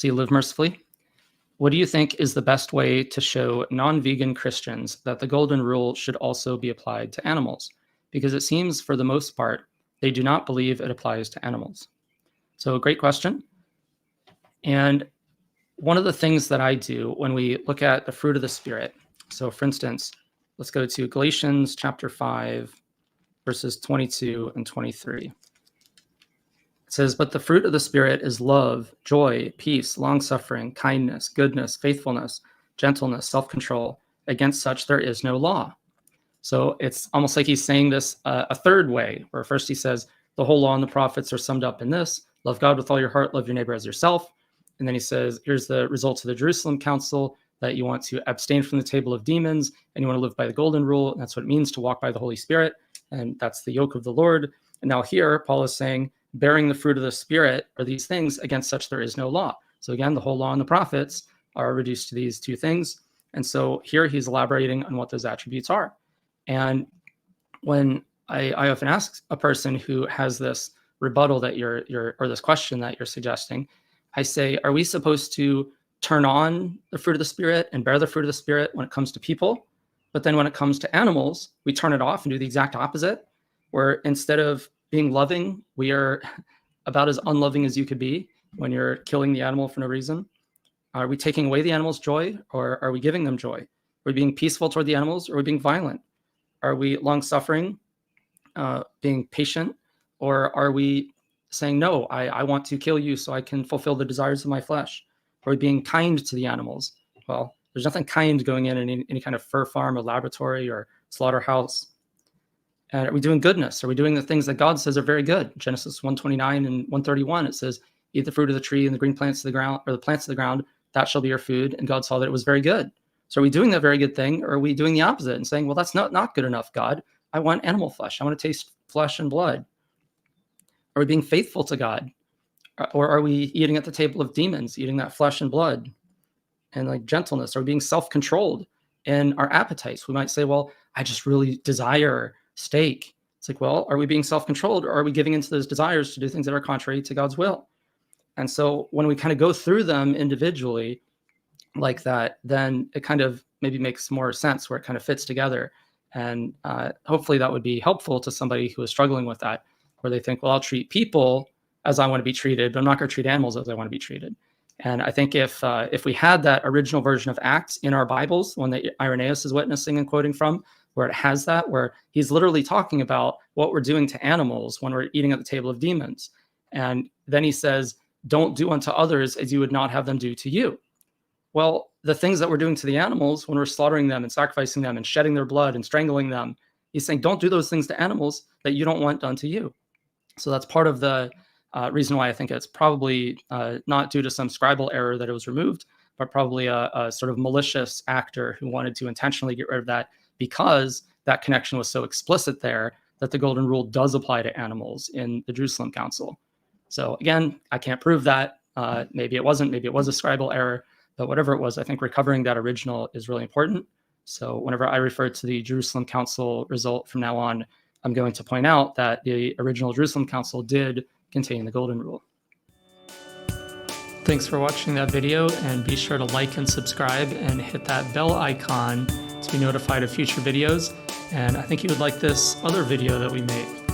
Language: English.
See, live mercifully. What do you think is the best way to show non-vegan Christians that the golden rule should also be applied to animals? Because it seems, for the most part, they do not believe it applies to animals. So, great question. And one of the things that I do when we look at the fruit of the Spirit, so for instance, let's go to Galatians chapter 5, verses 22 and 23. It says, "But the fruit of the Spirit is love, joy, peace, long-suffering, kindness, goodness, faithfulness, gentleness, self-control. Against such there is no law." So it's almost like he's saying this a third way, where first he says, the whole law and the prophets are summed up in this: love God with all your heart, love your neighbor as yourself. And then he says, here's the results of the Jerusalem Council, that you want to abstain from the table of demons, and you want to live by the golden rule. And that's what it means to walk by the Holy Spirit. And that's the yoke of the Lord. And now here, Paul is saying, bearing the fruit of the Spirit are these things, against such there is no law. So again, the whole law and the prophets are reduced to these two things. And so here he's elaborating on what those attributes are. And when I often ask a person who has this rebuttal that or this question that you're suggesting, I say, are we supposed to turn on the fruit of the Spirit and bear the fruit of the Spirit when it comes to people? But then when it comes to animals, we turn it off and do the exact opposite, where instead of being loving, we are about as unloving as you could be when you're killing the animal for no reason. Are we taking away the animal's joy, or are we giving them joy? Are we being peaceful toward the animals, or are we being violent? Are we long-suffering, being patient, or are we saying, no, I want to kill you so I can fulfill the desires of my flesh? Are we being kind to the animals? Well, there's nothing kind going in any kind of fur farm or laboratory or slaughterhouse. And are we doing goodness? Are we doing the things that God says are very good? Genesis 1:29 and 1:31, it says, eat the fruit of the tree and the green plants of the ground, or the plants of the ground, that shall be your food. And God saw that it was very good. So are we doing that very good thing, or are we doing the opposite and saying, well, that's not good enough, God. I want animal flesh. I want to taste flesh and blood. Are we being faithful to God? Or are we eating at the table of demons, eating that flesh and blood? And like gentleness, are we being self-controlled in our appetites? We might say, well, I just really desire steak. It's like, well, are we being self-controlled, or are we giving into those desires to do things that are contrary to God's will? And so when we kind of go through them individually like that, then it kind of maybe makes more sense, where it kind of fits together. And hopefully that would be helpful to somebody who is struggling with that, where they think, well, I'll treat people as I want to be treated, but I'm not going to treat animals as I want to be treated. And I think if we had that original version of Acts in our Bibles, one that Irenaeus is witnessing and quoting from, where it has that, where he's literally talking about what we're doing to animals when we're eating at the table of demons. And then he says, don't do unto others as you would not have them do to you. Well, the things that we're doing to the animals when we're slaughtering them and sacrificing them and shedding their blood and strangling them, he's saying, don't do those things to animals that you don't want done to you. So that's part of the reason why I think it's probably not due to some scribal error that it was removed, but probably a sort of malicious actor who wanted to intentionally get rid of that, because that connection was so explicit there that the golden rule does apply to animals in the Jerusalem Council. So again, I can't prove that. Maybe it wasn't, maybe it was a scribal error, but whatever it was, I think recovering that original is really important. So whenever I refer to the Jerusalem Council result from now on, I'm going to point out that the original Jerusalem Council did contain the golden rule. Thanks for watching that video, and be sure to like and subscribe and hit that bell icon to be notified of future videos. And I think you would like this other video that we made.